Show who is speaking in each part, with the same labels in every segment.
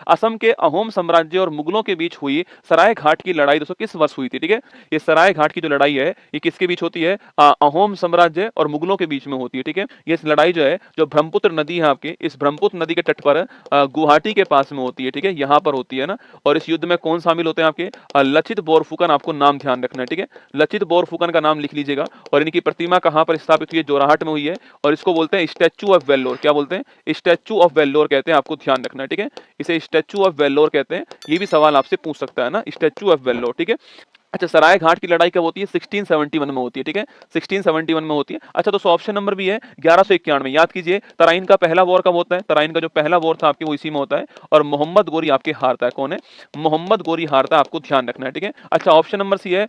Speaker 1: असम के अहोम साम्राज्य और मुगलों के बीच हुई सराय घाट की लड़ाई दोस्तों किस वर्ष हुई थी? ठीक है, ये सराय घाट की जो लड़ाई है ये किसके बीच होती है? अहोम साम्राज्य और मुगलों के बीच में होती है। ठीक है, ये लड़ाई जो है जो ब्रह्मपुत्र नदी है आपकी, इस ब्रह्मपुत्र नदी के तट पर गुवाहाटी के पास में होती है। ठीक है, यहाँ पर होती है ना। और इस युद्ध में कौन शामिल होते हैं आपके? लचित बोरफुकन, आपको नाम ध्यान रखना है। ठीक है, लचित बोरफुकन का नाम लिख लीजिएगा। और इनकी प्रतिमा कहाँ पर स्थापित हुई है? जोराहट में हुई है। और इसको बोलते हैं स्टैचू ऑफ वेल्लोर। क्या बोलते हैं? स्टैचू ऑफ वेल्लोर कहते हैं, आपको ध्यान रखना है। ठीक है, इसे स्टैचू ऑफ वेल्लोर कहते हैं। ये भी सवाल आपसे पूछ सकता है ना, स्टैचू ऑफ वेल्लोर। ठीक है, अच्छा, सराय घाट की लड़ाई कब होती है? 1671 में होती है। ठीक है, 1671 में होती है। अच्छा, तो ऑप्शन नंबर भी है 1191। याद कीजिए, तराइन का पहला वॉर कब होता है? तराइन का जो पहला वॉर था आपके वो इसी में होता है। और मोहम्मद गोरी आपके हारता है। कौन है? मोहम्मद गोरी हारता है, आपको ध्यान रखना है। ठीक है, अच्छा, ऑप्शन नंबर सी है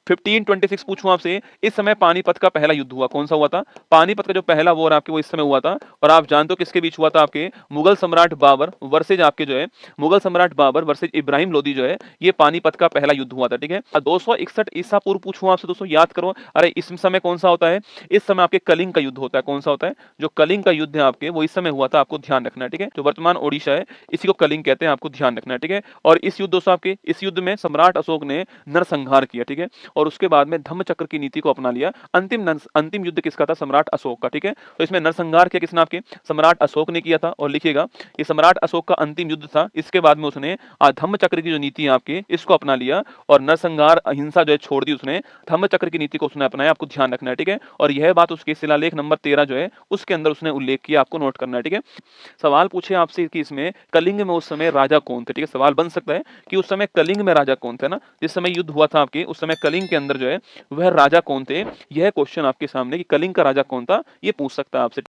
Speaker 1: 1526 पूछूं आपसे, इस समय पानीपत का पहला युद्ध हुआ, कौन सा हुआ था? पानीपत का जो पहला वॉर आपके वो इस समय हुआ था। और आप जानते हो किसके बीच हुआ था? आपके मुगल सम्राट बाबर वर्सेज आपके जो है मुगल सम्राट बाबर वर्सेज इब्राहिम लोदी जो है, ये पानीपत का पहला युद्ध हुआ था। ठीक है, 261 ईसा पूर्व पूछूं आपसे दोस्तों, याद करो। अरे इस समय कौन सा होता है? इस समय आपके कलिंग का युद्ध होता है। कौन सा होता है? जो कलिंग का युद्ध है आपके वो इस समय हुआ था, आपको ध्यान रखना है। ठीक है, जो वर्तमान ओडिशा है इसी को कलिंग कहते हैं, आपको ध्यान रखना है। ठीक है, और इस युद्ध दोस्तों आपके इस युद्ध में सम्राट अशोक ने नरसंहार किया। ठीक है, और उसके बाद में धम्मचक्र की नीति को अपना लिया। अंतिम युद्ध किसका था? सम्राट अशोक का। ठीक है, तो इसमें नरसंहार किया किसने? आपके सम्राट अशोक ने किया था। और लिखिएगा, ये सम्राट अशोक का अंतिम युद्ध था। इसके बाद में उसने धम्मचक्र की जो नीति है आपकी इसको अपना लिया और नरसंहार अहिंसा जो है छोड़ दी उसने, धम्मचक्र की नीति को उसने अपनाया, आपको ध्यान रखना है। ठीक है, और यह बात उसके शिलालेख नंबर 13 जो है उसके अंदर उसने उल्लेख किया, आपको नोट करना है। ठीक है, सवाल पूछे आपसे कि इसमें कलिंग में उस समय राजा कौन थे? ठीक है, सवाल बन सकता है कि उस समय कलिंग में राजा कौन थे ना, जिस समय युद्ध हुआ था आपके उस समय कलिंग के अंदर जो है वह राजा कौन थे? यह क्वेश्चन आपके सामने कि कलिंग का राजा कौन था, ये पूछ सकता है आपसे।